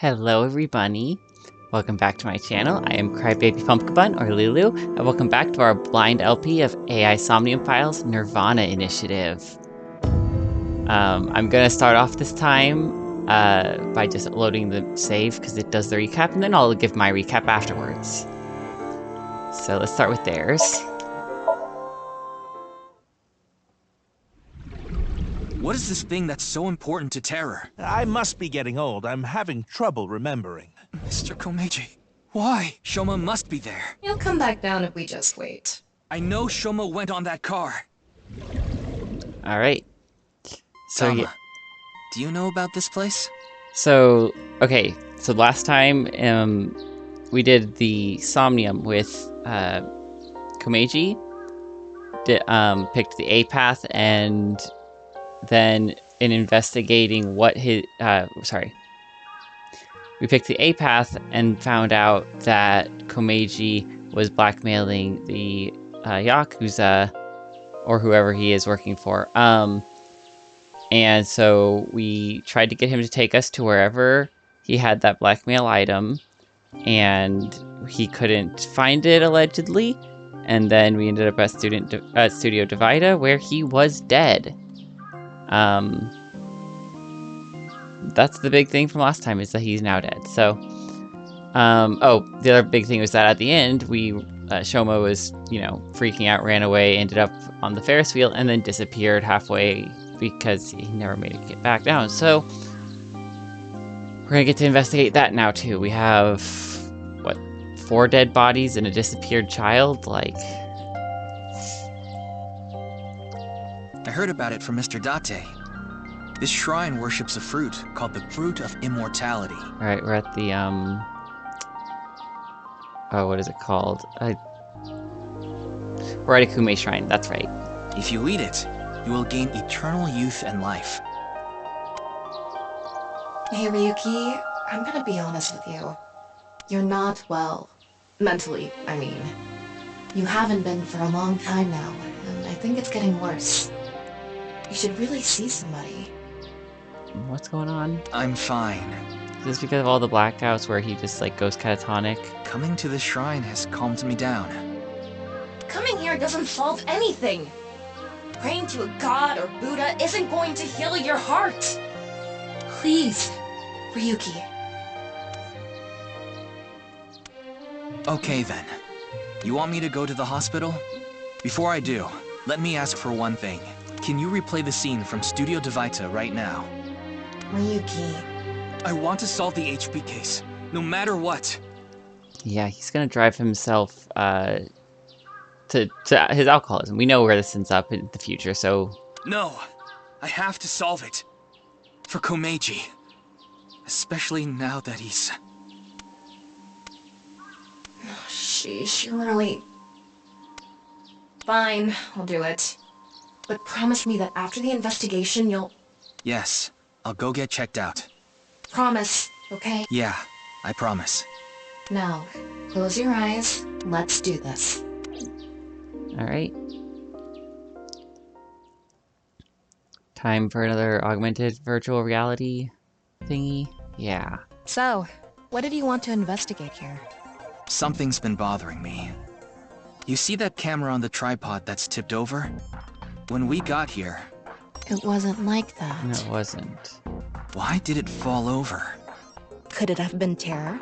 Hello everybody, welcome back to my channel. I am Crybaby Pumpkin Bun, or Lulu, and welcome back to our blind LP of AI Somnium Files Nirvana Initiative. I'm gonna start off this time by just loading the save, because it does the recap, and then I'll give my recap afterwards. So let's start with theirs. What is this thing that's so important to Terror? I must be getting old. I'm having trouble remembering. Mr. Komeiji, why? Shoma must be there. He'll come back down if we just wait. I know Shoma went on that car. Alright. So Tama, do you know about this place? So, okay, so last time we did the Somnium with Komeiji, picked the A path, and then in investigating what his, we picked the A path and found out that Komeiji was blackmailing the Yakuza, or whoever he is working for. And so we tried to get him to take us to wherever he had that blackmail item, and he couldn't find it, allegedly. And then we ended up at Studio Divida, where he was dead. That's the big thing from last time, is that he's now dead. So, oh, the other big thing was that at the end, Shoma was, freaking out, ran away, ended up on the Ferris wheel, and then disappeared halfway because he never made it get back down. So, we're gonna get to investigate that now, too. We have, what, 4 dead bodies and a disappeared child? Like... I heard about it from Mr. Date. This shrine worships a fruit called the Fruit of Immortality. Alright, we're at the, oh, what is it called? We're at a Kume Shrine, that's right. If you eat it, you will gain eternal youth and life. Hey Ryuki, I'm gonna be honest with you. You're not well. Mentally, I mean. You haven't been for a long time now, and I think it's getting worse. You should really see somebody. What's going on? I'm fine. Is this because of all the blackouts where he just, goes catatonic? Coming to this shrine has calmed me down. Coming here doesn't solve anything. Praying to a god or Buddha isn't going to heal your heart. Please, Ryuki. Okay then. You want me to go to the hospital? Before I do, let me ask for one thing. Can you replay the scene from Studio Divita right now? Ryuki. I want to solve the HP case, no matter what. Yeah, he's gonna drive himself, to his alcoholism. We know where this ends up in the future, so... No, I have to solve it. For Komeiji. Especially now that he's... Sheesh, really... Fine, I'll do it. But promise me that after the investigation you'll... Yes, I'll go get checked out. Promise, okay? Yeah, I promise. Now, close your eyes. Let's do this. Alright. Time for another augmented virtual reality thingy? Yeah. So, what did you want to investigate here? Something's been bothering me. You see that camera on the tripod that's tipped over? When we got here... It wasn't like that. No, it wasn't. Why did it fall over? Could it have been Terror?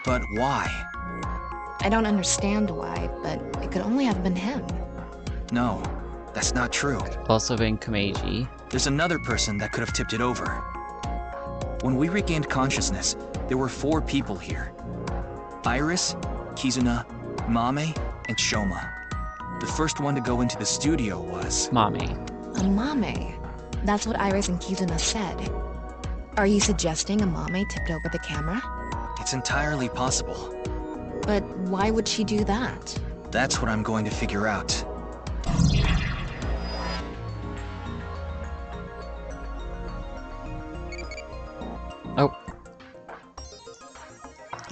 But why? I don't understand why, but it could only have been him. No, that's not true. Also been Komeiji. There's another person that could have tipped it over. When we regained consciousness, there were 4 people here. Iris, Kizuna, Mame, and Shoma. The first one to go into the studio was... Mame. A Mame? That's what Iris and Kizuna said. Are you suggesting a Mame tipped over the camera? It's entirely possible. But why would she do that? That's what I'm going to figure out. Oh.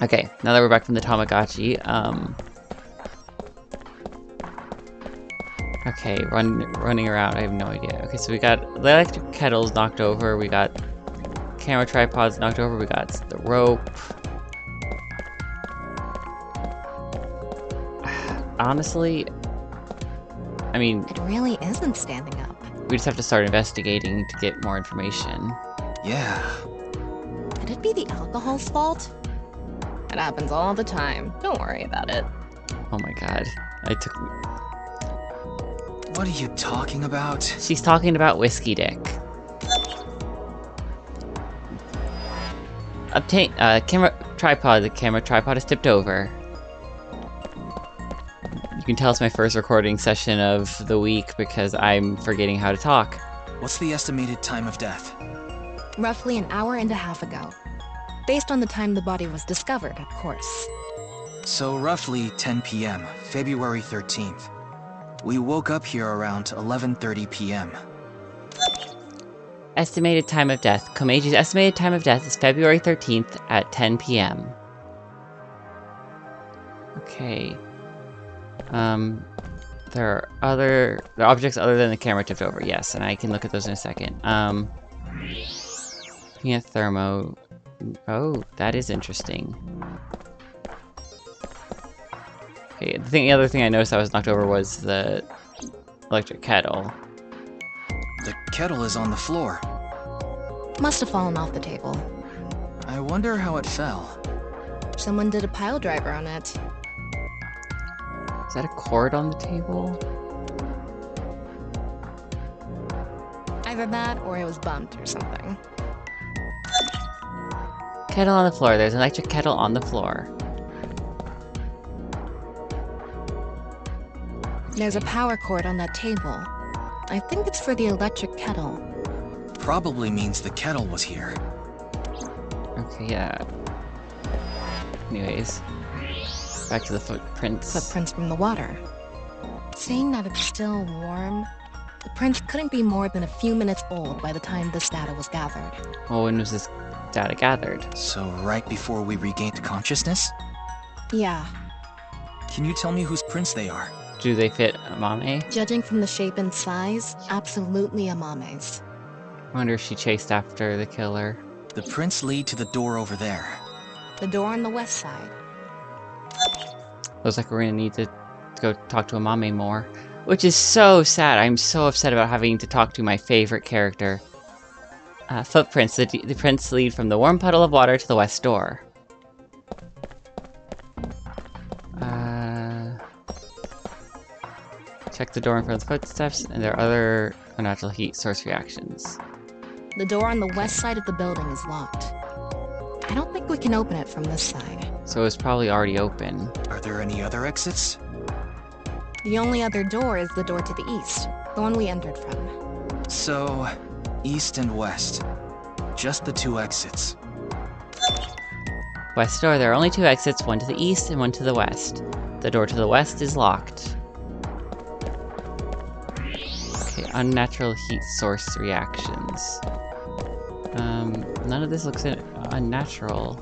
Okay, now that we're back from the Tamagotchi, okay, running around, I have no idea. Okay, so we got the electric kettles knocked over, we got camera tripod's knocked over. We got the rope. Honestly, I mean, It really isn't standing up. we just have to start investigating to get more information. Yeah. Could it be the alcohol's fault? It happens all the time. Don't worry about it. Oh my god. What are you talking about? She's talking about Whiskey Dick. Obtain, camera tripod. The camera tripod is tipped over. You can tell it's my first recording session of the week because I'm forgetting how to talk. What's the estimated time of death? Roughly an hour and a half ago. Based on the time the body was discovered, of course. So roughly 10 p.m., February 13th. We woke up here around 11:30 p.m. Estimated time of death. Komeji's estimated time of death is February 13th at 10 p.m. Okay. There are objects other than the camera tipped over, yes, and I can look at those in a second. Looking at thermo. Oh, that is interesting. Okay, the other thing I noticed that was knocked over was the electric kettle. The kettle is on the floor. Must have fallen off the table. I wonder how it fell. Someone did a pile driver on it. Is that a cord on the table? Either that or it was bumped or something. Kettle on the floor. There's an electric kettle on the floor. There's a power cord on that table. I think it's for the electric kettle. Probably means the kettle was here. Okay, yeah. Anyways. Back to the footprints. Footprints from the water. Seeing that it's still warm, the prints couldn't be more than a few minutes old by the time this data was gathered. Well, when was this data gathered? So right before we regained consciousness? Yeah, Can you tell me whose prints they are? Do they fit Mame? judging from the shape and size, absolutely Amame's. I wonder if she chased after the killer. The prints lead to the door over there. The door on the west side. Looks like we're gonna need to go talk to Mame more. Which is so sad. I'm so upset about having to talk to my favorite character. Footprints. The prints lead from the warm puddle of water to the west door. Check the door in front of the footsteps, and there are other unnatural heat source reactions. The door on the west side of the building is locked. I don't think we can open it from this side. So it's probably already open. Are there any other exits? The only other door is the door to the east, the one we entered from. So, east and west. Just the two exits. West door, there are only two exits, one to the east and one to the west. The door to the west is locked. Okay, unnatural heat source reactions. None of this looks unnatural.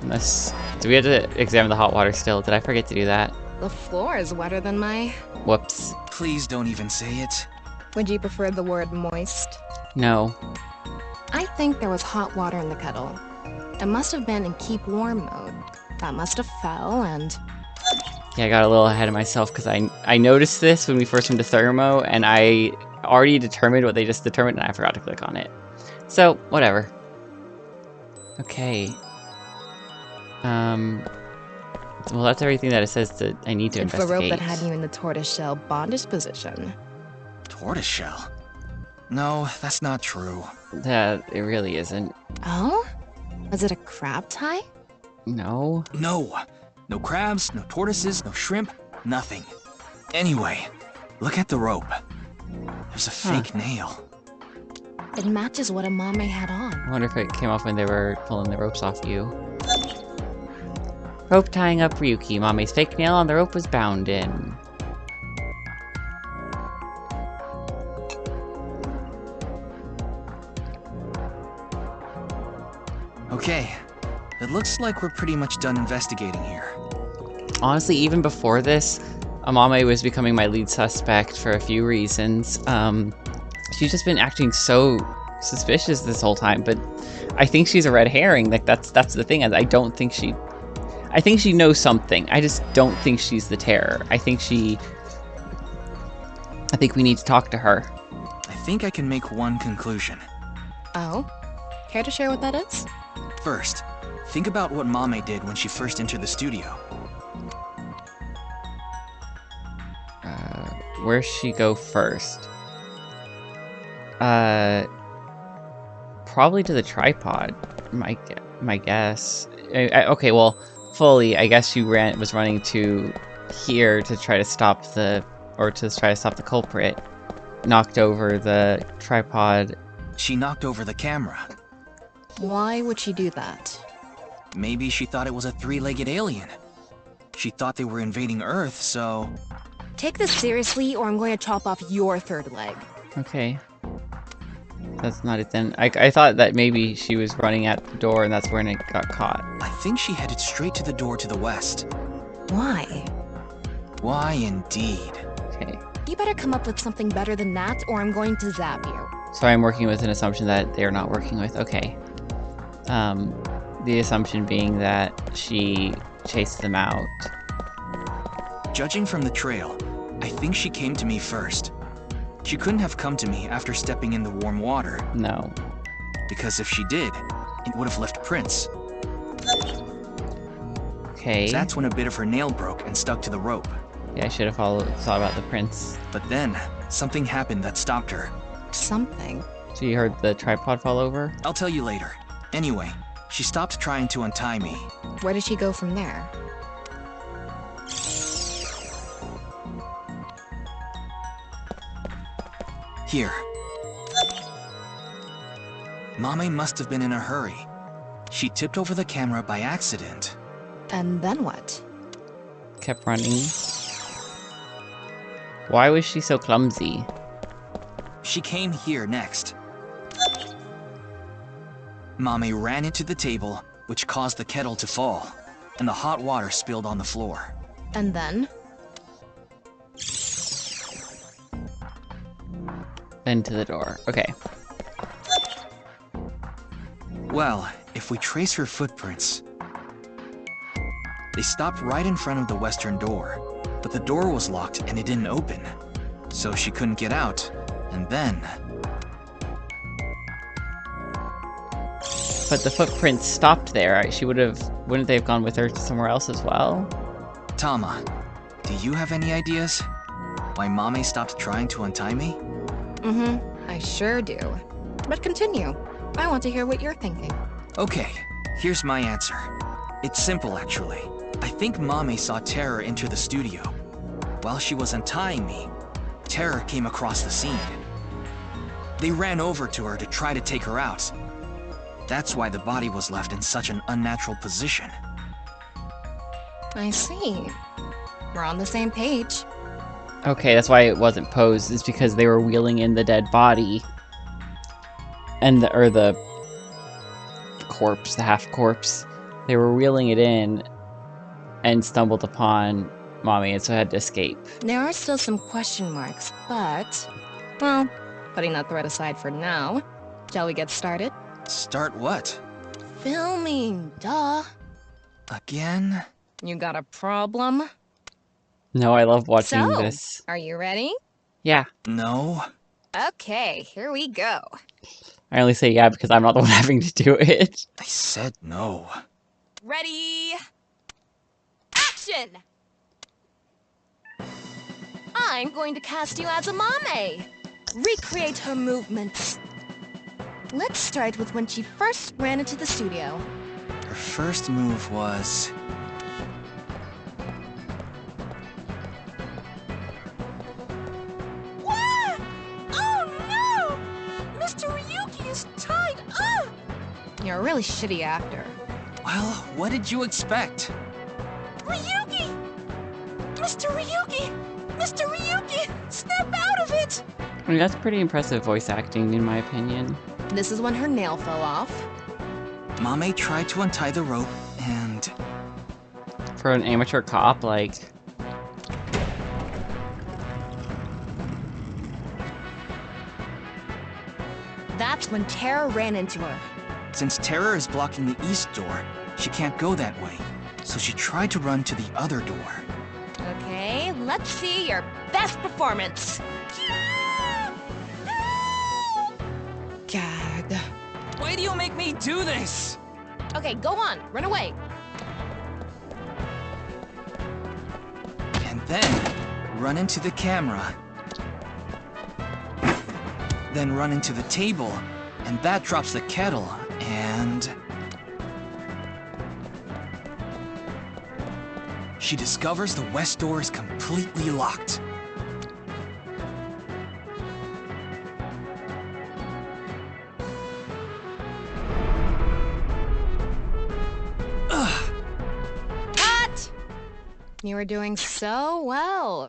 Unless... Do we have to examine the hot water still? Did I forget to do that? The floor is wetter than my... Whoops. Please don't even say it. Would you prefer the word moist? No. I think there was hot water in the kettle. It must have been in keep warm mode. That must have fell and... Yeah, I got a little ahead of myself because I noticed this when we first went to Thermo, and I already determined what they just determined, and I forgot to click on it. So, whatever. Okay. Well, that's everything that it says that I need to it's investigate. the rope that had you in the tortoiseshell bondage position. Tortoiseshell? No, that's not true. That it really isn't. Oh? Was it a crab tie? No. No. No crabs, no tortoises, no shrimp, nothing. Anyway, look at the rope. There's a fake nail. It matches what Amame had I on. wonder if it came off when they were pulling the ropes off you. Rope tying up Ryuki. Mame's fake nail on the rope was bound in. Okay, it looks like we're pretty much done investigating here. Honestly, even before this, Amame was becoming my lead suspect for a few reasons. She's just been acting so suspicious this whole time, but I think she's a red herring. Like, that's the thing. I don't think she... I think she knows something. I just don't think she's the terror. I think we need to talk to her. I think I can make one conclusion. Oh? Care to share what that is? First, think about what Mame did when she first entered the studio. Where'd she go first? Probably to the tripod. My guess. Okay, well, fully, I guess she was running to here to try to stop the culprit. Knocked over the tripod. She knocked over the camera. Why would she do that? Maybe she thought it was a three-legged alien. She thought they were invading Earth, so... Take this seriously, or I'm going to chop off your third leg. Okay. That's not it then. I thought that maybe she was running at the door and that's when it got caught. I think she headed straight to the door to the west. Why? Why indeed? Okay. You better come up with something better than that, or I'm going to zap you. So I'm working with an assumption that they're not working with. Okay. The assumption being that she chased them out. Judging from the trail, I think she came to me first. She couldn't have come to me after stepping in the warm water. No. Because if she did, it would have left prints. Okay. That's when a bit of her nail broke and stuck to the rope. Yeah, I should have thought about the prints. But then, something happened that stopped her. Something? So you heard the tripod fall over? I'll tell you later. Anyway, she stopped trying to untie me. Where did she go from there? Here. Mame must have been in a hurry. She tipped over the camera by accident. And then what? Kept running. Why was she so clumsy? She came here next. Mame ran into the table, which caused the kettle to fall, and the hot water spilled on the floor. And then? Then to the door. Okay. Well, if we trace her footprints... They stopped right in front of the western door, but the door was locked and it didn't open. So she couldn't get out, and then... But the footprints stopped there. Wouldn't they have gone with her to somewhere else as well? Tama, do you have any ideas? Why Mame stopped trying to untie me? Mm-hmm, I sure do. But continue. I want to hear what you're thinking. Okay, here's my answer. It's simple, actually. I think Mame saw Terror enter the studio. While she was untying me, Terror came across the scene. They ran over to her to try to take her out. That's why the body was left in such an unnatural position. I see. We're on the same page. Okay, that's why it wasn't posed. It's because they were wheeling in the dead body. And the corpse, the half corpse. They were wheeling it in and stumbled upon Mommy, and so had to escape. There are still some question marks, but... Well, putting that threat aside for now, shall we get started? Start what? Filming, duh. Again? You got a problem? No, I love watching So, this. are you ready? Yeah. No. Okay, here we go. I only say yeah because I'm not the one having to do it. I said no. Ready? Action! I'm going to cast you as a Mame. Recreate her movements. Let's start with when she first ran into the studio. Her first move was... What? Oh no! Mr. Ryuki is tied up! You're a really shitty actor. Well, what did you expect? Ryuki! Mr. Ryuki! Mr. Ryuki! Snap out of it! I mean, that's pretty impressive voice acting, in my opinion. This is when her nail fell off. Mame tried to untie the rope, and... For an amateur cop, like... that's when Terror ran into her. Since Terror is blocking the east door, she can't go that way. So she tried to run to the other door. Okay, let's see your best performance. Gag. Why do you make me do this? Okay, go on, run away. And then run into the camera. Then run into the table, and that drops the kettle, and... she discovers the west door is completely locked. Cut! You were doing so well.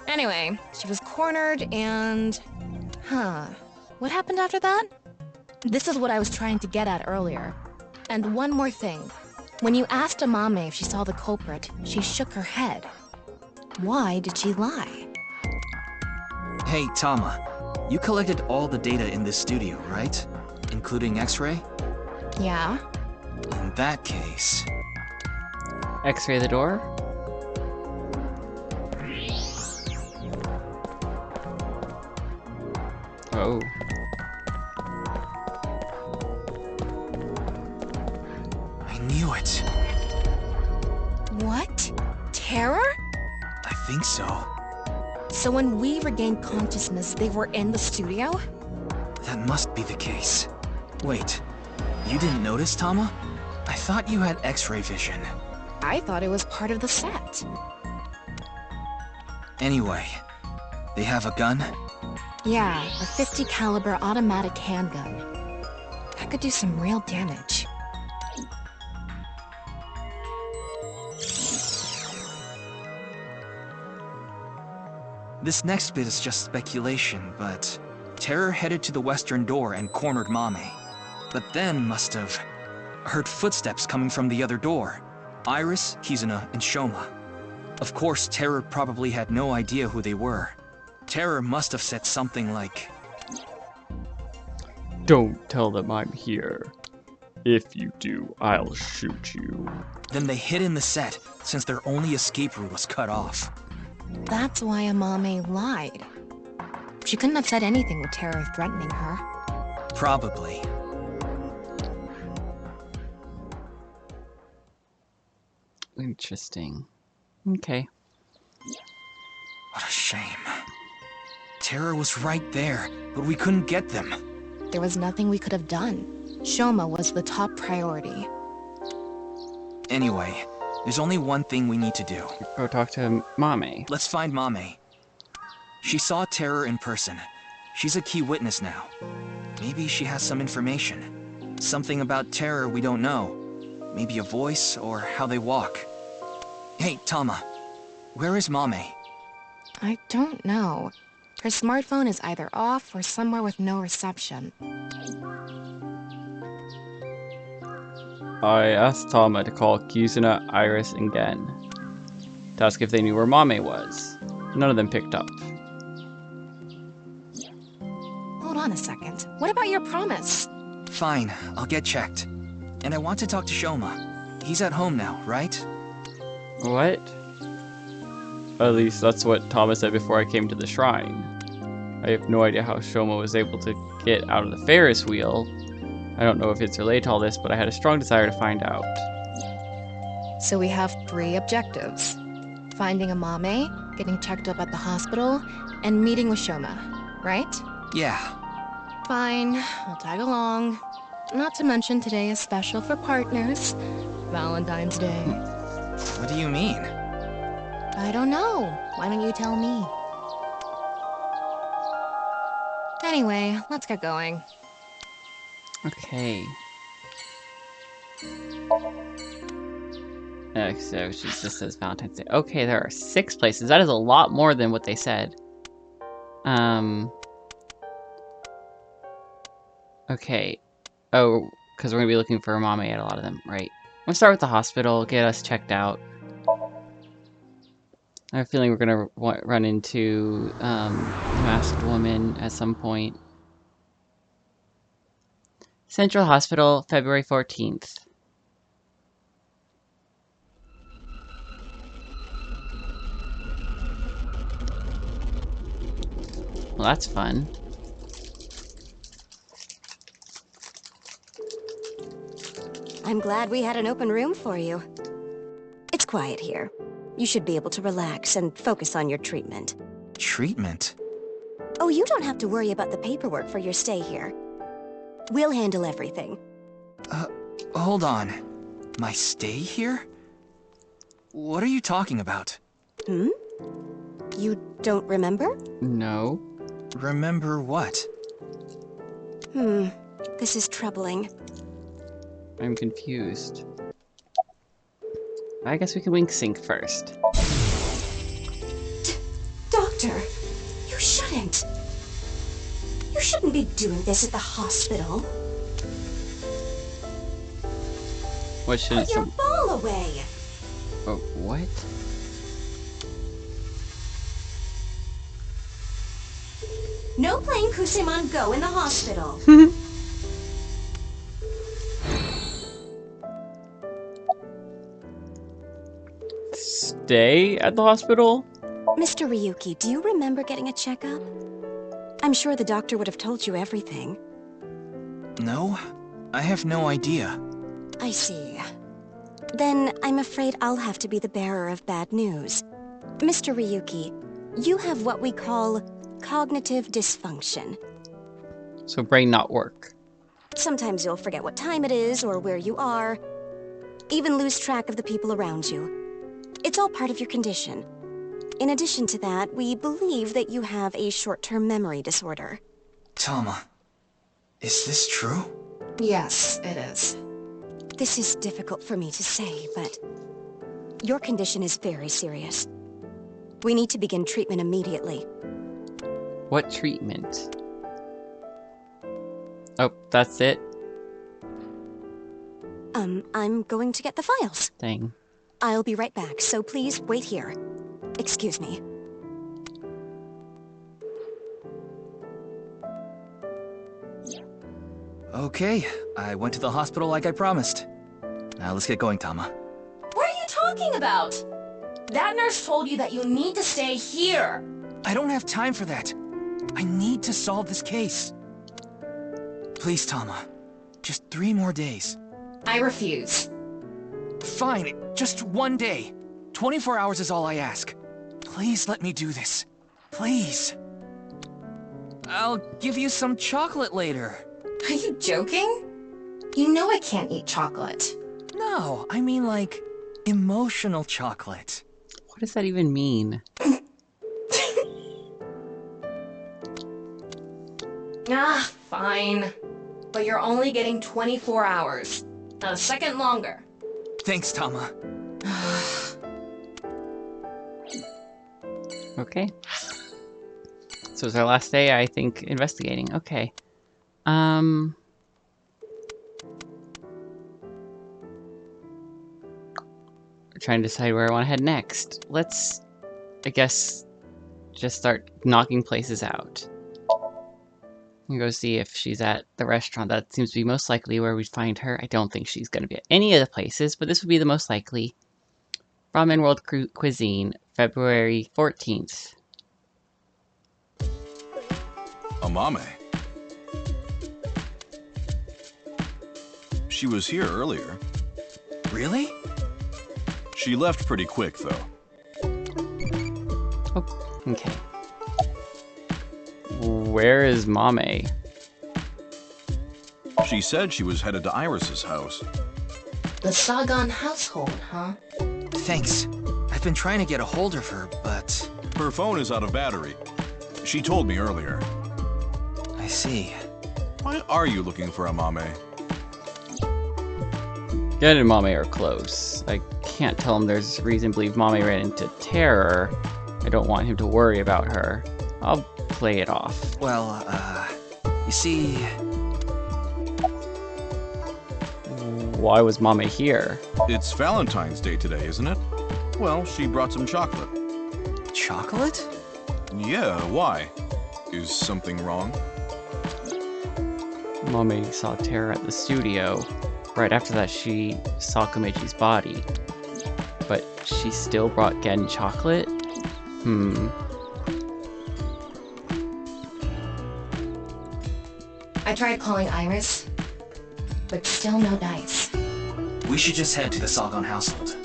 Anyway, she was cornered and... What happened after that? This is what I was trying to get at earlier. And one more thing. When you asked Amame if she saw the culprit, she shook her head. Why did she lie? Hey, Tama. You collected all the data in this studio, right? Including X-ray? Yeah? In that case... X-ray the door? Oh. I knew it. What? Terror? I think so. So when we regained consciousness, they were in the studio? That must be the case. Wait, you didn't notice, Tama? I thought you had X-ray vision. I thought it was part of the set. Anyway, they have a gun? Yeah, a 50 caliber automatic handgun. That could do some real damage. This next bit is just speculation, but... Terror headed to the western door and cornered Mame. But then must have... heard footsteps coming from the other door. Iris, Kizuna, and Shoma. Of course, Terror probably had no idea who they were. Terror must have said something like... Don't tell them I'm here. If you do, I'll shoot you. Then they hid in the set, since their only escape route was cut off. That's why Amame lied. She couldn't have said anything with Terror threatening her. Probably. Interesting. Okay. What a shame. Terror was right there, but we couldn't get them. There was nothing we could have done. Shoma was the top priority. Anyway, there's only one thing we need to do. Go talk to Mame. Let's find Mame. She saw Terror in person. She's a key witness now. Maybe she has some information. Something about Terror we don't know. Maybe a voice or how they walk. Hey, Tama. Where is Mame? I don't know. Her smartphone is either off or somewhere with no reception. I asked Tama to call Kizuna, Iris, and Gen to ask if they knew where Mame was. None of them picked up. Hold on a second. What about your promise? Fine, I'll get checked. And I want to talk to Shoma. He's at home now, right? What? At least that's what Tama said before I came to the shrine. I have no idea how Shoma was able to get out of the Ferris wheel. I don't know if it's related to all this, but I had a strong desire to find out. So we have 3 objectives. Finding Amame, getting checked up at the hospital, and meeting with Shoma, right? Yeah. Fine, I'll tag along. Not to mention today is special for partners. Valentine's Day. What do you mean? I don't know. Why don't you tell me? Anyway, let's get going. Okay. So she just says Valentine's Day. Okay, there are 6 places. That is a lot more than what they said. Okay. Oh, because we're going to be looking for Mame at a lot of them. Right. Let's start with the hospital. Get us checked out. I have a feeling we're gonna run into the masked woman at some point. Central Hospital, February 14th. Well, that's fun. I'm glad we had an open room for you. It's quiet here. You should be able to relax and focus on your treatment. Treatment? Oh, you don't have to worry about the paperwork for your stay here. We'll handle everything. Hold on. My stay here? What are you talking about? Hmm? You don't remember? No. Remember what? This is troubling. I'm confused. I guess we can wink sync first. Doctor, you shouldn't. You shouldn't be doing this at the hospital. What should Put your ball away. Oh, what? No playing Kusemon Go in the hospital. Stay at the hospital? Mr. Ryuki, do you remember getting a checkup? I'm sure the doctor would have told you everything. No, I have no idea. I see. Then I'm afraid I'll have to be the bearer of bad news. Mr. Ryuki, you have what we call cognitive dysfunction. So brain not work. Sometimes you'll forget what time it is or where you are, even lose track of the people around you. It's all part of your condition. In addition to that, we believe that you have a short-term memory disorder. Tama, is this true? Yes, it is. This is difficult for me to say, but your condition is very serious. We need to begin treatment immediately. What treatment? Oh, that's it? I'm going to get the files. Dang. I'll be right back, so please wait here. Excuse me. Okay, I went to the hospital like I promised. Now let's get going, Tama. What are you talking about? That nurse told you that you need to stay here. I don't have time for that. I need to solve this case. Please, Tama. Just 3 more days. I refuse. Fine, just 1 day. 24 hours is all I ask. Please let me do this. Please. I'll give you some chocolate later. Are you joking? You know I can't eat chocolate. No, I mean like emotional chocolate. What does that even mean? Ah, fine. But you're only getting 24 hours. Not a second longer. Thanks, Tama. Okay. So it's our last day, I think, investigating. Okay. Trying to decide where I want to head next. Let's, I guess, just start knocking places out. And go see if she's at the restaurant. That seems to be most likely where we'd find her. I don't think she's going to be at any of the places, but this would be the most likely. Ramen World Cuisine, February 14th. Amame. She was here earlier. Really? She left pretty quick, though. Oh, okay. Where is Mame? She said she was headed to Iris's house. The Sagan household, huh? Thanks. I've been trying to get a hold of her, but... Her phone is out of battery. She told me earlier. I see. Why are you looking for Amame? Gen and Mame are close. I can't tell him there's reason to believe Mame ran into terror. I don't want him to worry about her. I'll play it off. Well, you see... Why was Mame here? It's Valentine's Day today, isn't it? Well, she brought some chocolate. Chocolate? Yeah, why? Is something wrong? Mommy saw Terror at the studio. Right after that, she saw Komechi's body. But she still brought Gen chocolate? I tried calling Iris, but still no dice. We should just head to the Salgon household.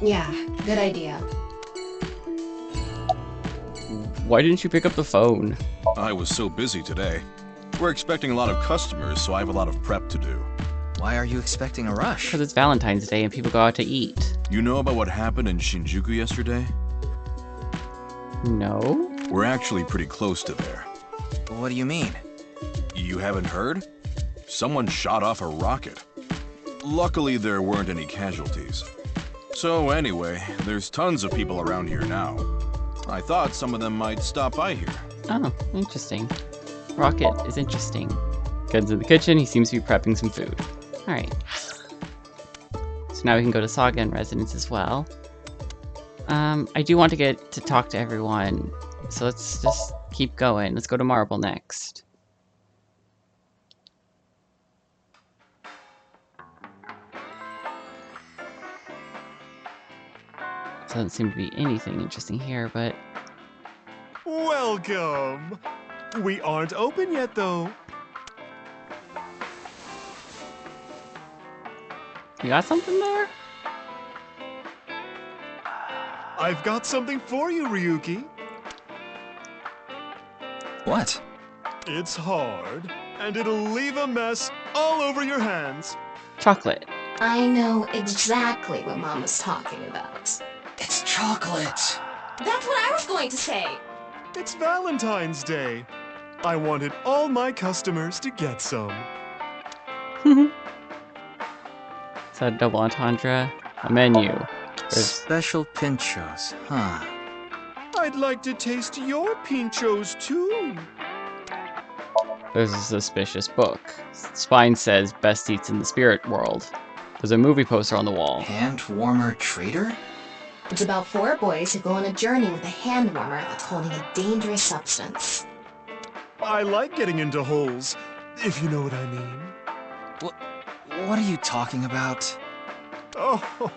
Yeah, good idea. Why didn't you pick up the phone? I was so busy today. We're expecting a lot of customers, so I have a lot of prep to do. Why are you expecting a rush? Because it's Valentine's Day and people go out to eat. You know about what happened in Shinjuku yesterday? No? We're actually pretty close to there. What do you mean? You haven't heard? Someone shot off a rocket. Luckily, there weren't any casualties. So anyway, there's tons of people around here now. I thought some of them might stop by here. Oh, interesting. Rocket is interesting. Gen's in the kitchen, he seems to be prepping some food. Alright. So now we can go to Sagan residence as well. I do want to get to talk to everyone, so let's just keep going. Let's go to Marble next. Doesn't seem to be anything interesting here, but... Welcome! We aren't open yet, though. You got something there? I've got something for you, Ryuki. What? It's hard, and it'll leave a mess all over your hands. Chocolate. I know exactly what Mama's talking about. It's chocolate! That's what I was going to say! It's Valentine's Day. I wanted all my customers to get some. Is that a double entendre? A menu. There's Special pinchos, huh? I'd like to taste your pinchos, too. There's a suspicious book. Spine says best eats in the spirit world. There's a movie poster on the wall. Hand warmer traitor? It's about 4 boys who go on a journey with a hand warmer that's holding a dangerous substance. I like getting into holes, if you know what I mean. What are you talking about? Oh,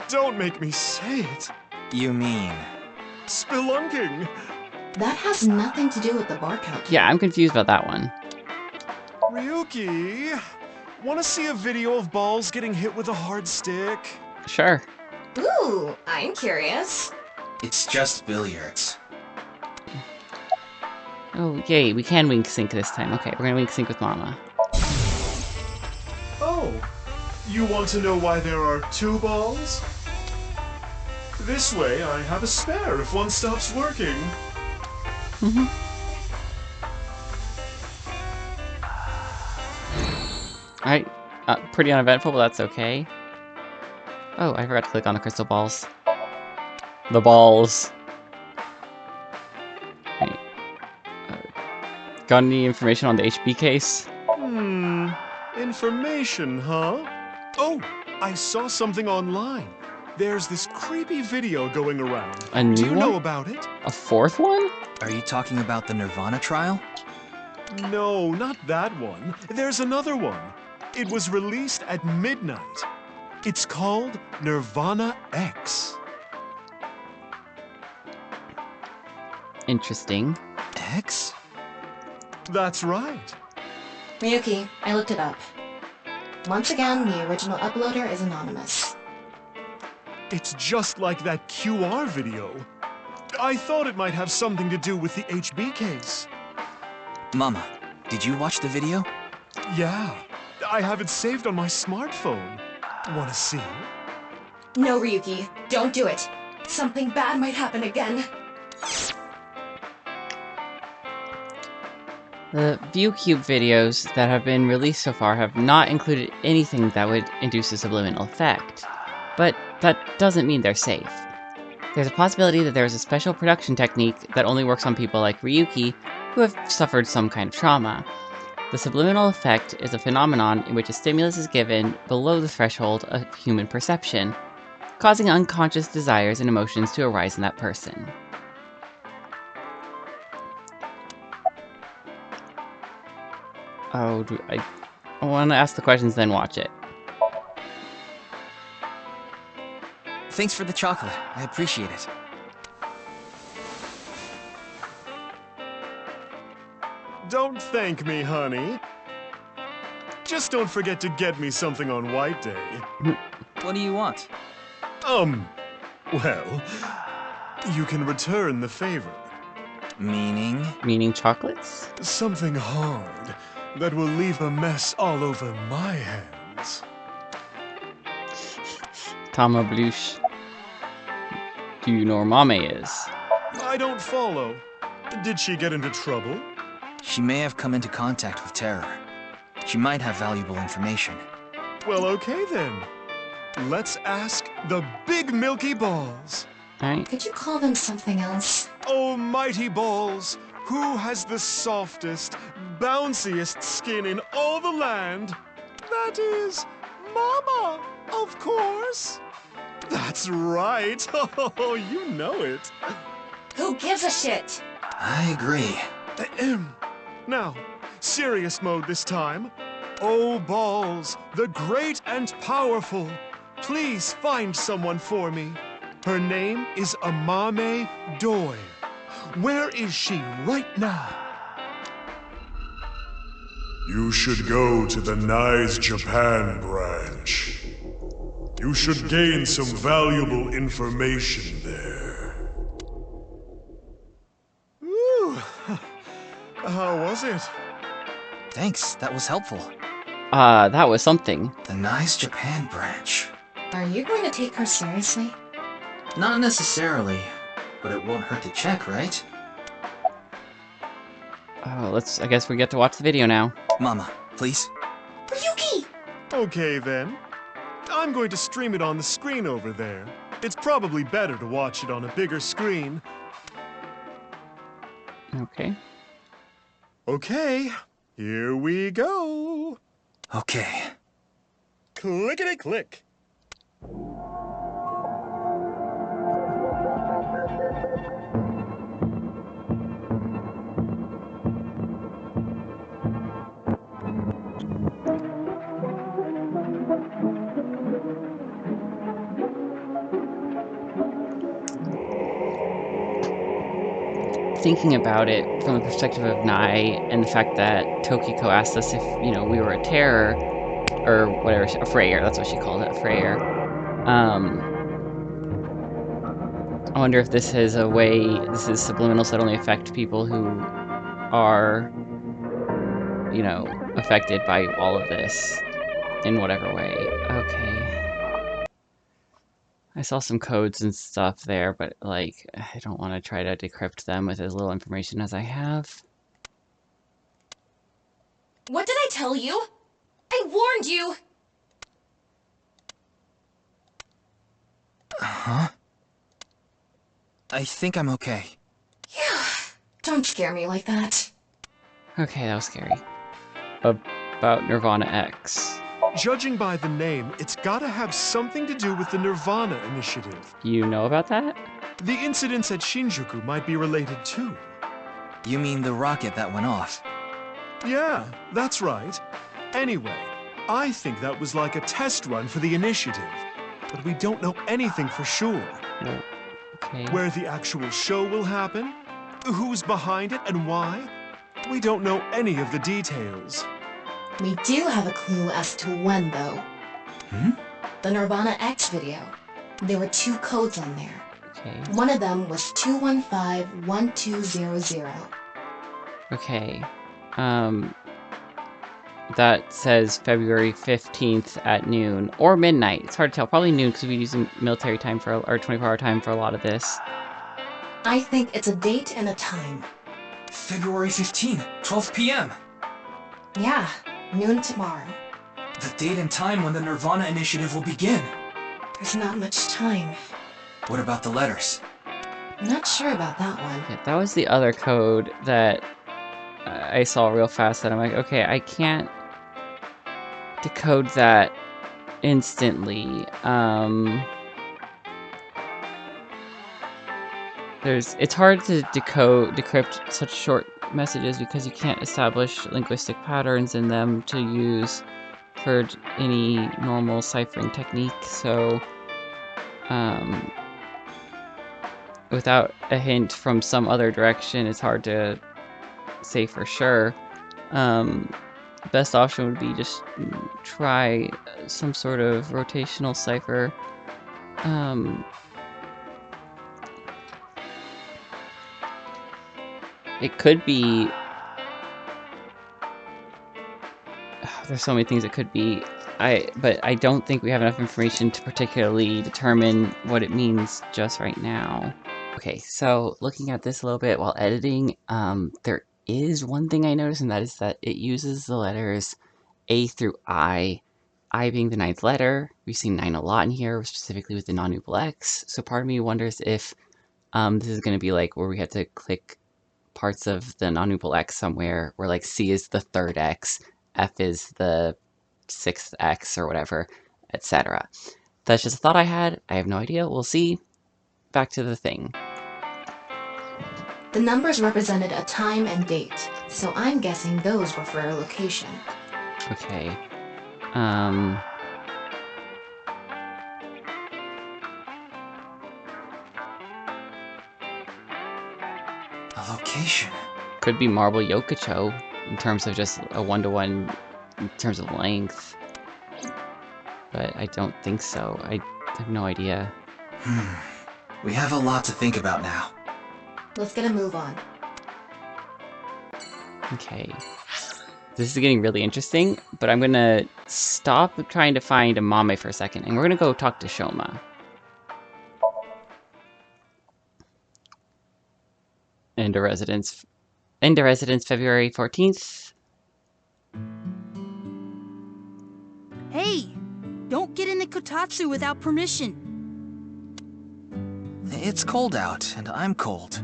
don't make me say it. You mean... Spelunking. That has nothing to do with the bar count. Yeah, I'm confused about that one. Ryuki, want to see a video of balls getting hit with a hard stick? Sure. Ooh, I'm curious. It's just billiards. Oh, yay, we can wink sync this time. Okay, we're gonna wink sync with Mama. Oh, you want to know why there are 2 balls? This way, I have a spare if one stops working. Alright, pretty uneventful, but that's okay. Oh, I forgot to click on the crystal balls. The balls. Right. Got any information on the HB case? Information, huh? Oh, I saw something online. There's this creepy video going around. A new Do you know one? about it? A 4th one? Are you talking about the Nirvana trial? No, not that one. There's another one. It was released at midnight. It's called Nirvana X. Interesting. X? That's right. Ryuki, I looked it up. Once again, the original uploader is anonymous. It's just like that QR video. I thought it might have something to do with the HB case. Mama, did you watch the video? Yeah, I have it saved on my smartphone. Want to see? No, Ryuki, don't do it. Something bad might happen again. The ViewCube videos that have been released so far have not included anything that would induce a subliminal effect. But that doesn't mean they're safe. There's a possibility that there is a special production technique that only works on people like Ryuki who have suffered some kind of trauma. The subliminal effect is a phenomenon in which a stimulus is given below the threshold of human perception, causing unconscious desires and emotions to arise in that person. Oh, I want to ask the questions, then watch it. Thanks for the chocolate. I appreciate it. Don't thank me, honey. Just don't forget to get me something on White Day. What do you want? Well, you can return the favor. Meaning? Meaning chocolates? Something hard that will leave a mess all over my hands. Tama Blush. Do you know where Mame is? I don't follow. Did she get into trouble? She may have come into contact with terror. She might have valuable information. Well, okay then. Let's ask the Big Milky Balls. Alright. Could you call them something else? Oh, mighty balls, who has the softest, bounciest skin in all the land? That is, Mama, of course. That's right. Oh, you know it. Who gives a shit? I agree. Now, serious mode this time. Oh, balls, the great and powerful, please find someone for me. Her name is Amame Doi. Where is she right now? You should go to the Nice Japan branch. You should gain some valuable information there. Ooh, how was it? Thanks, that was helpful. That was something. The Nice Japan branch. Are you going to take her seriously? Not necessarily, but it won't hurt to check, right? Oh, I guess we get to watch the video now. Mama, please. Ryuki! Okay then. I'm going to stream it on the screen over there. It's probably better to watch it on a bigger screen. Okay. Okay, here we go. Okay. Clickety-click. Thinking about it from the perspective of Nai and the fact that Tokiko asked us if, we were a terror, or whatever, a Freyer, that's what she called it, a Freyer. I wonder if this is subliminal, so it only affect people who are, affected by all of this in whatever way. Okay. I saw some codes and stuff there, but, I don't want to try to decrypt them with as little information as I have. What did I tell you? I warned you! Huh? I think I'm okay. Yeah, don't scare me like that. Okay, that was scary. About Nirvana X. Judging by the name, it's gotta have something to do with the Nirvana initiative. You know about that? The incidents at Shinjuku might be related too. You mean the rocket that went off? Yeah, that's right. Anyway, I think that was like a test run for the initiative. But we don't know anything for sure. No. Okay. Where the actual show will happen, who's behind it and why, we don't know any of the details. We do have a clue as to when, though. The Nirvana X video. There were 2 codes on there. Okay. One of them was 215-1200. Okay. That says February 15th at noon. Or midnight. It's hard to tell. Probably noon, because we use military time or 24-hour time for a lot of this. I think it's a date and a time. February 15, 12 p.m. Yeah, noon tomorrow. The date and time when the Nirvana initiative will begin. There's not much time. What about the letters? Not sure about that one. Yeah, that was the other code that I saw real fast that I'm like, okay, I can't decode that instantly. It's hard to decrypt such short messages because you can't establish linguistic patterns in them to use for any normal ciphering technique, so without a hint from some other direction, it's hard to say for sure. Best option would be just try some sort of rotational cipher. It could be... there's so many things it could be. But I don't think we have enough information to particularly determine what it means just right now. Okay, so looking at this a little bit while editing, there is one thing I noticed, and that is that it uses the letters A through I being the 9th letter. We've seen 9 a lot in here, specifically with the non-nuple X, so part of me wonders if this is going to be like where we have to click parts of the non-nuple X somewhere, where like C is the 3rd X, F is the 6th X, or whatever, etc. That's just a thought I had. I have no idea. We'll see. Back to the thing. The numbers represented a time and date, so I'm guessing those were for a location. Okay. A location. Could be Marble Yokocho in terms of just a 1-to-1 in terms of length. But I don't think so. I have no idea. We have a lot to think about now. Let's get a move on. Okay. This is getting really interesting, but I'm gonna stop trying to find a Mame for a second, and we're gonna go talk to Shoma. Into residence February 14th. Hey! Don't get in the kotatsu without permission. It's cold out, and I'm cold.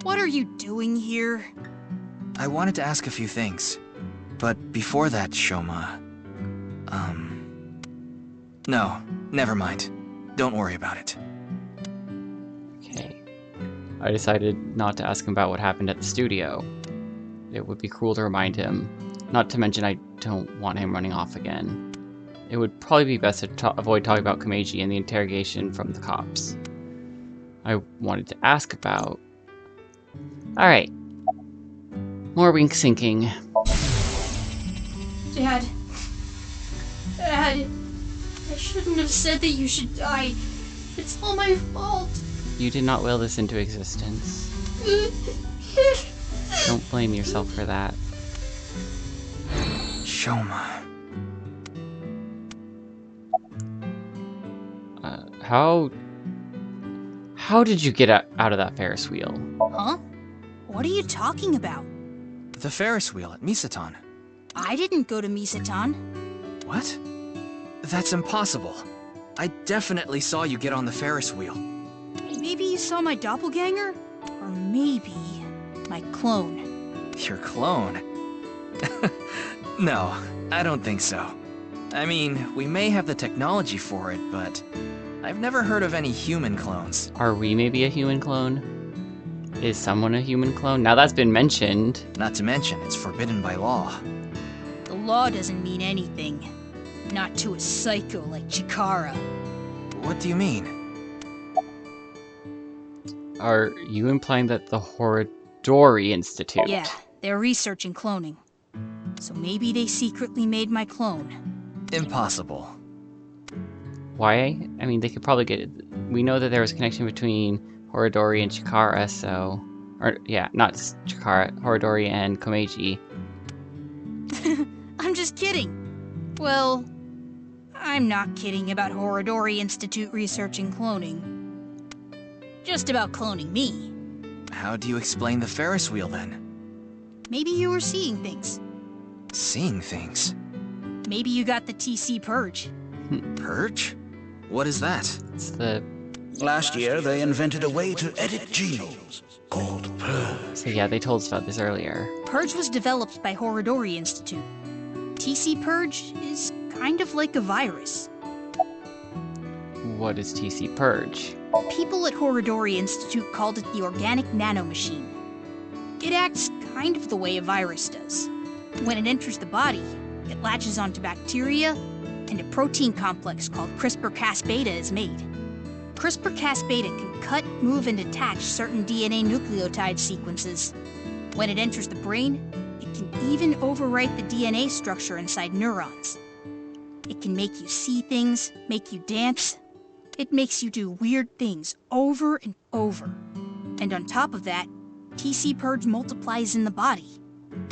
What are you doing here? I wanted to ask a few things. But before that, Shoma... No, never mind. Don't worry about it. Okay. I decided not to ask him about what happened at the studio. It would be cruel to remind him. Not to mention I don't want him running off again. It would probably be best to avoid talking about Komeiji and the interrogation from the cops. I wanted to ask about... Alright. More wink sinking. Dad. Dad. I shouldn't have said that you should die. It's all my fault. You did not will this into existence. Don't blame yourself for that. Shoma. How did you get out of that Ferris wheel? Huh? What are you talking about? The Ferris wheel at Misatan. I didn't go to Misatan. What? That's impossible. I definitely saw you get on the Ferris wheel. Maybe you saw my doppelganger? Or maybe my clone. Your clone? No, I don't think so. I mean, we may have the technology for it, but I've never heard of any human clones. Are we maybe a human clone? Is someone a human clone? Now that's been mentioned. Not to mention, it's forbidden by law. The law doesn't mean anything. Not to a psycho like Chikara. What do you mean? Are you implying that the Horodori Institute... Yeah, they're researching cloning. So maybe they secretly made my clone. Impossible. Why? I mean, they could probably get... We know that there was a connection between Horodori and Chikara, so... Or, yeah, not Chikara, Horodori and Komeiji. I'm just kidding. Well, I'm not kidding about Horodori Institute researching cloning. Just about cloning me. How do you explain the Ferris wheel, then? Maybe you were seeing things. Seeing things? Maybe you got the TC Purge. Purge? What is that? It's the... Last year, they invented a way to edit genomes called Purge. So yeah, they told us about this earlier. Purge was developed by Horodori Institute. TC Purge is kind of like a virus. What is TC Purge? People at Horodori Institute called it the Organic Nanomachine. It acts kind of the way a virus does. When it enters the body, it latches onto bacteria, and a protein complex called CRISPR-Cas-beta is made. CRISPR-Cas-beta can cut, move, and attach certain DNA nucleotide sequences. When it enters the brain, it can even overwrite the DNA structure inside neurons. It can make you see things, make you dance. It makes you do weird things over and over. And on top of that, TC Purge multiplies in the body.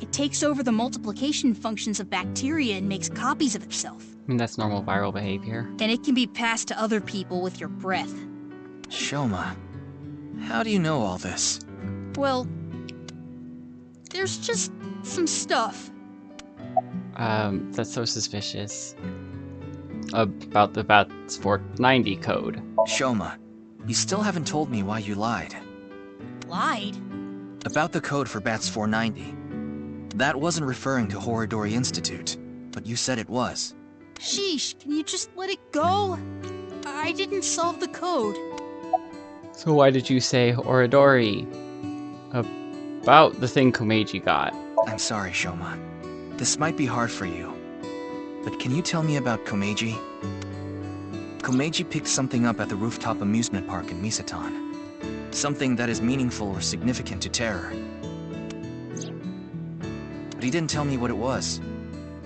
It takes over the multiplication functions of bacteria and makes copies of itself. I mean, that's normal viral behavior. And it can be passed to other people with your breath. Shoma, how do you know all this? Well, there's just some stuff. That's so suspicious. About the BATS 490 code. Shoma, you still haven't told me why you lied. Lied? About the code for BATS 490. That wasn't referring to Horodori Institute, but you said it was. Sheesh, can you just let it go? I didn't solve the code. So why did you say Horodori? About the thing Komeiji got. I'm sorry, Shoma. This might be hard for you. But can you tell me about Komeiji? Komeiji picked something up at the rooftop amusement park in Misatan. Something that is meaningful or significant to Terror. But he didn't tell me what it was.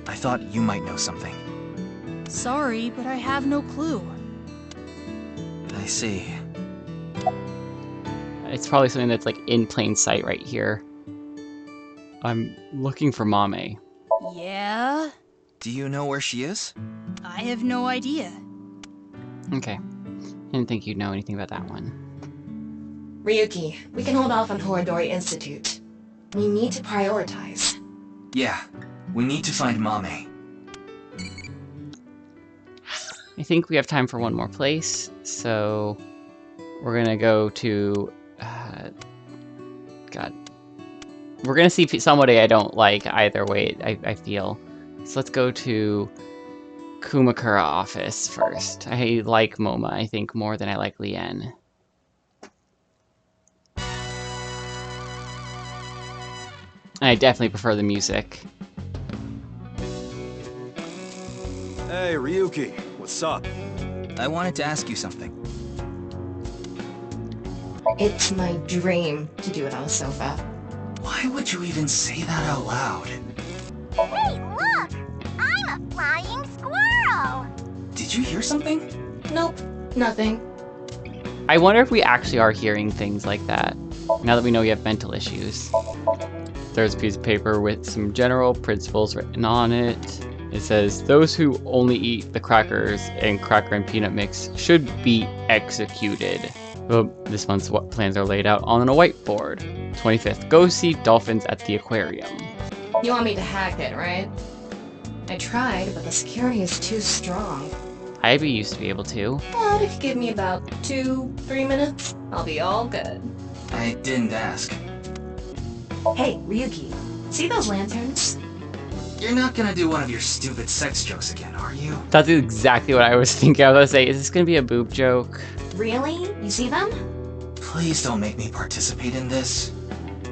I thought you might know something. Sorry, but I have no clue. I see. It's probably something that's like in plain sight right here. I'm looking for Mame. Yeah? Do you know where she is? I have no idea. Okay. Didn't think you'd know anything about that one. Ryuki, we can hold off on Horodori Institute. We need to prioritize. Yeah, we need to find Mame. I think we have time for one more place, so we're gonna go to... God. We're gonna see somebody I don't like either way, I feel. So let's go to Kumakura office first. I like Moma, I think, more than I like Lien. I definitely prefer the music. Hey, Ryuki, what's up? I wanted to ask you something. It's my dream to do it on a sofa. Why would you even say that out loud? Hey, look! I'm a flying squirrel! Did you hear something? Nope, nothing. I wonder if we actually are hearing things like that, now that we know you have mental issues. There's a piece of paper with some general principles written on it. It says, those who only eat the crackers and cracker and peanut mix should be executed. Well, this month's plans are laid out on a whiteboard. 25th, go see dolphins at the aquarium. You want me to hack it, right? I tried, but the security is too strong. I used to be able to. But if you give me about 2-3 minutes, I'll be all good. I didn't ask. Hey, Ryuki, see those lanterns? You're not gonna do one of your stupid sex jokes again, are you? That's exactly what I was thinking. I was gonna say, is this gonna be a boob joke? Really? You see them? Please don't make me participate in this.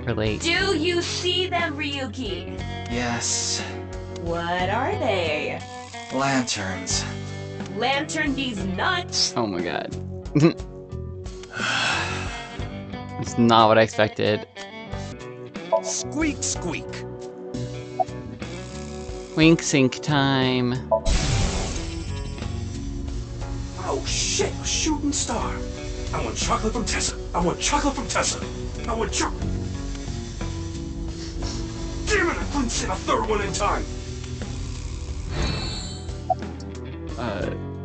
Relate. Do you see them, Ryuki? Yes. What are they? Lanterns. Lantern these nuts? Oh my god. It's not what I expected. Squeak, squeak. Wink sync time. Oh shit, a shooting star. I want chocolate from Tessa. I want chocolate from Tessa. I want chocolate. Damn it, I couldn't say a third one in time.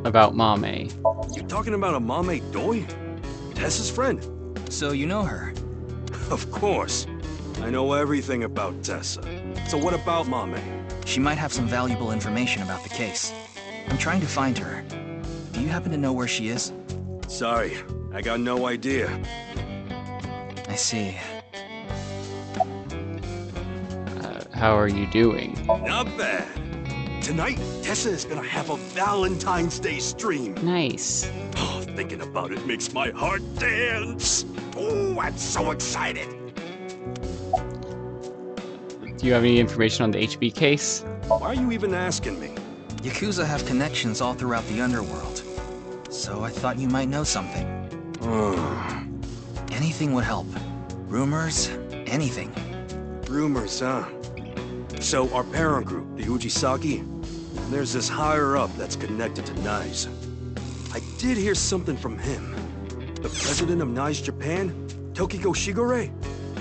About Mame. You talking about a Mame Doi? Tessa's friend. So you know her? Of course. I know everything about Tessa. So what about Mame? She might have some valuable information about the case. I'm trying to find her. Do you happen to know where she is? Sorry, I got no idea. I see. How are you doing? Not bad. Tonight, Tessa is gonna have a Valentine's Day stream. Nice. Oh, thinking about it makes my heart dance. Oh, I'm so excited. Do you have any information on the HB case? Why are you even asking me? Yakuza have connections all throughout the underworld. So I thought you might know something. Anything would help. Rumors, anything. Rumors, huh? So our parent group, the Ujisaki, there's this higher up that's connected to Nice. I did hear something from him. The president of Nice Japan, Tokiko Shigure,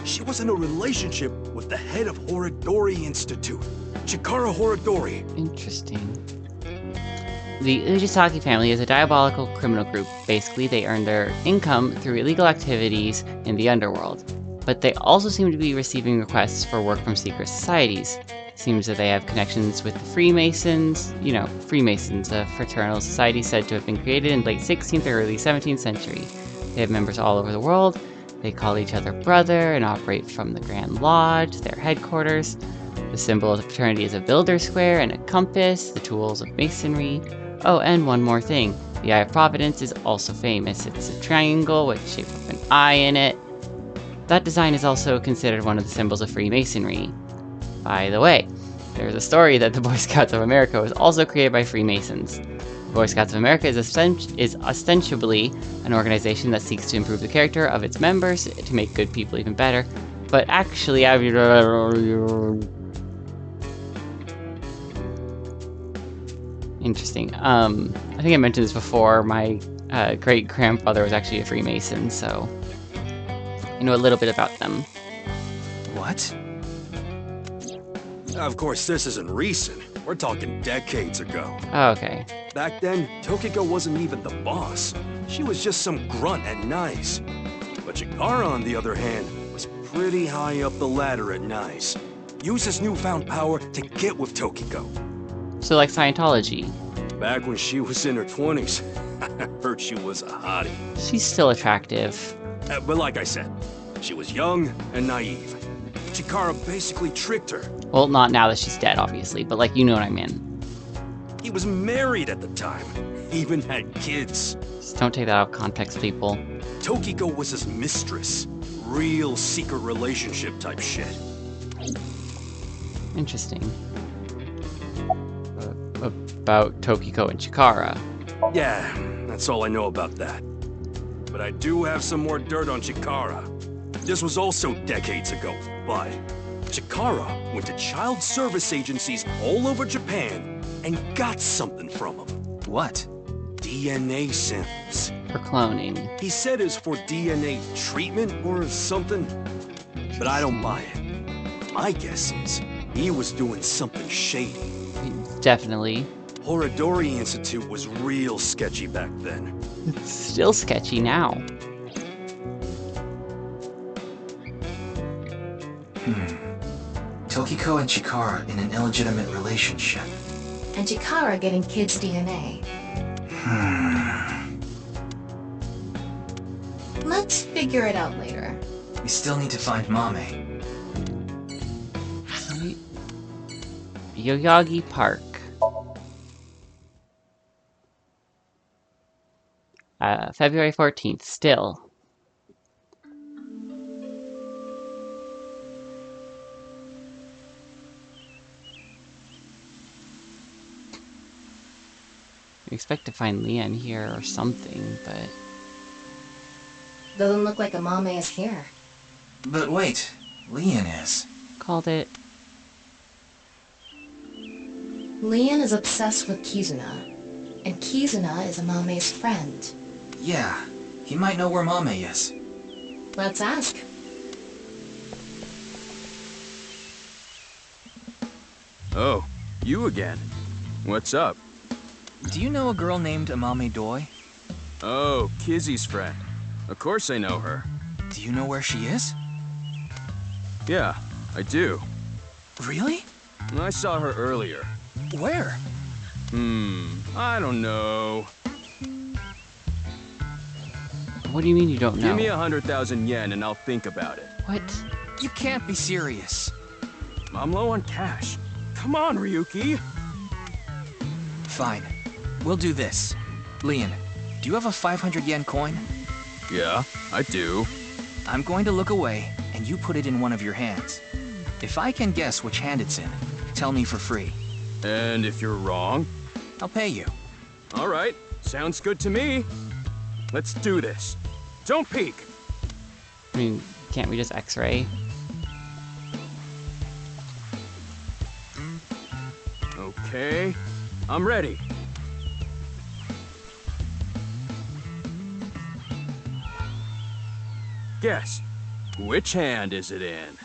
she was in a relationship with the head of Horodori Institute, Chikara Horodori. Interesting. The Ujisaki family is a diabolical criminal group. Basically, they earn their income through illegal activities in the underworld. But they also seem to be receiving requests for work from secret societies. Seems that they have connections with the Freemasons. You know, Freemasons, a fraternal society said to have been created in the late 16th or early 17th century. They have members all over the world. They call each other brother and operate from the Grand Lodge, their headquarters. The symbol of the fraternity is a builder square and a compass, the tools of masonry. Oh, and one more thing. The Eye of Providence is also famous. It's a triangle with the shape of an eye in it. That design is also considered one of the symbols of Freemasonry. By the way, there's a story that the Boy Scouts of America was also created by Freemasons. The Boy Scouts of America is ostensibly an organization that seeks to improve the character of its members to make good people even better, but actually, interesting. I think I mentioned this before. My great-grandfather was actually a Freemason, so I know a little bit about them. What? Of course, this isn't recent. We're talking decades ago. Oh, okay. Back then, Tokiko wasn't even the boss. She was just some grunt at Nice. But Chikara, on the other hand, was pretty high up the ladder at Nice. Used his newfound power to get with Tokiko. So like Scientology. Back when she was in her 20s, I heard she was a hottie. She's still attractive. But like I said, she was young and naive. Chikara basically tricked her. Well, not now that she's dead, obviously, but like, you know what I mean. He was married at the time. He even had kids. Just don't take that out of context, people. Tokiko was his mistress. Real secret relationship type shit. Interesting. About Tokiko and Chikara. Yeah, that's all I know about that. But I do have some more dirt on Chikara. This was also decades ago, but Chikara went to child service agencies all over Japan and got something from them. What? DNA samples. For cloning. He said it's for DNA treatment or something, but I don't buy it. My guess is he was doing something shady. Definitely. Horodori Institute was real sketchy back then. It's still sketchy now. Tokiko and Chikara in an illegitimate relationship. And Chikara getting kids' DNA. Let's figure it out later. We still need to find Mame. Yoyagi Park. February 14th, still. We expect to find Leanne here or something, but... Doesn't look like a Mame is here. But wait, Leanne is. Called it. Leanne is obsessed with Kizuna, and Kizuna is a Mame's friend. Yeah, he might know where Mame is. Let's ask. Oh, you again. What's up? Do you know a girl named Amame Doi? Oh, Kizzy's friend. Of course I know her. Do you know where she is? Yeah, I do. Really? I saw her earlier. Where? I don't know. What do you mean you don't know? Give me 100,000 yen and I'll think about it. What? You can't be serious. I'm low on cash. Come on, Ryuki. Fine. We'll do this. Leanne, do you have a 500 yen coin? Yeah, I do. I'm going to look away, and you put it in one of your hands. If I can guess which hand it's in, tell me for free. And if you're wrong? I'll pay you. All right, sounds good to me. Let's do this. Don't peek. I mean, can't we just X-ray? Okay, I'm ready. Guess, which hand is it in?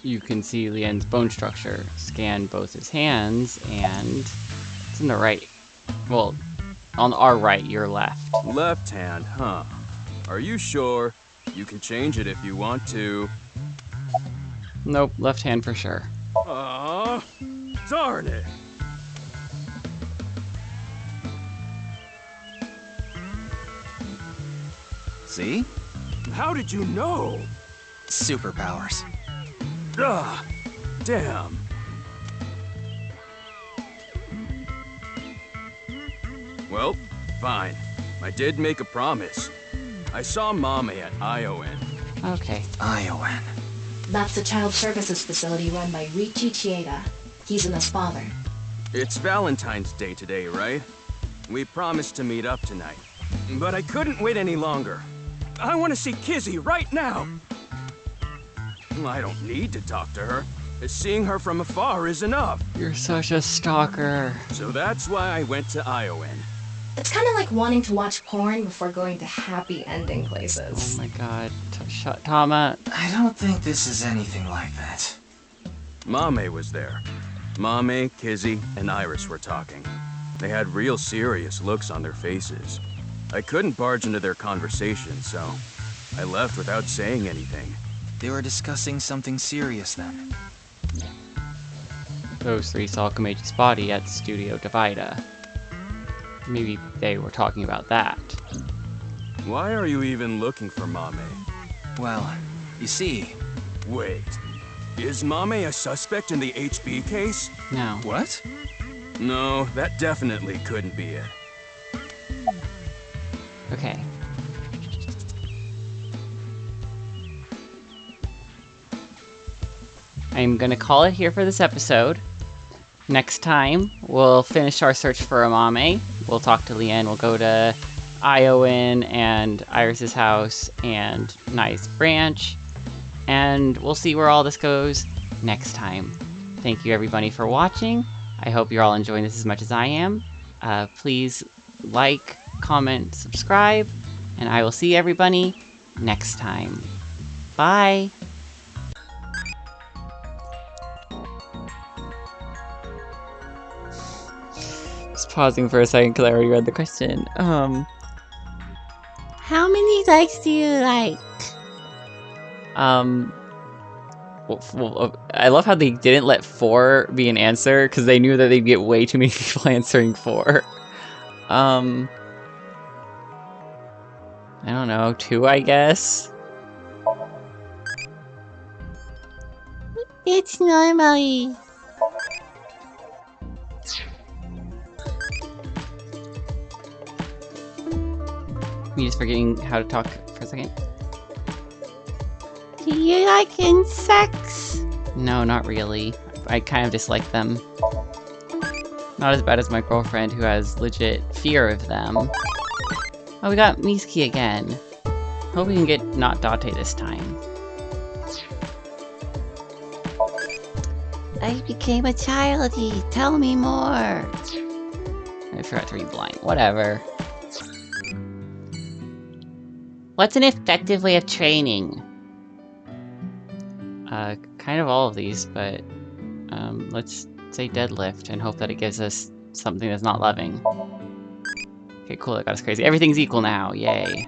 You can see Lian's bone structure. Scan both his hands, and it's in the right. Well, on our right, your left. Left hand, huh? Are you sure? You can change it if you want to. Nope, left hand for sure. Aw, darn it. See? How did you know? Superpowers. Ah, damn. Well, fine. I did make a promise. I saw Mame at ION. Okay. ION. That's the child services facility run by Richie Chieda. He's Ina's father. It's Valentine's Day today, right? We promised to meet up tonight. But I couldn't wait any longer. I want to see Kizzy right now! I don't need to talk to her. Seeing her from afar is enough. You're such a stalker. So that's why I went to ION. It's kind of like wanting to watch porn before going to happy ending places. Oh my god. Tama. I don't think this is anything like that. Mame was there. Mame, Kizzy, and Iris were talking. They had real serious looks on their faces. I couldn't barge into their conversation, so I left without saying anything. They were discussing something serious then. Those three saw Komeji's body at Studio Divida. Maybe they were talking about that. Why are you even looking for Mame? Well, you see... Wait. Is Mame a suspect in the HB case? No. What? No, that definitely couldn't be it. Okay. I'm gonna call it here for this episode. Next time, we'll finish our search for Amame. We'll talk to Lian. We'll go to Iowin and Iris's house and Nice Branch. And we'll see where all this goes next time. Thank you everybody for watching. I hope you're all enjoying this as much as I am. Please like, comment, subscribe, and I will see everybody next time. Bye! Just pausing for a second because I already read the question. How many likes do you like? I love how they didn't let 4 be an answer because they knew that they'd get way too many people answering 4. I don't know, 2, I guess? It's normally. Me just forgetting how to talk for a second. Do you like insects? No, not really. I kind of dislike them. Not as bad as my girlfriend who has legit fear of them. Oh, we got Miski again. Hope we can get not Date this time. I became a childie. Tell me more. I forgot to read blind. Whatever. What's an effective way of training? Kind of all of these, but let's say deadlift and hope that it gives us something that's not loving. Okay, cool, that got us crazy. Everything's equal now, yay.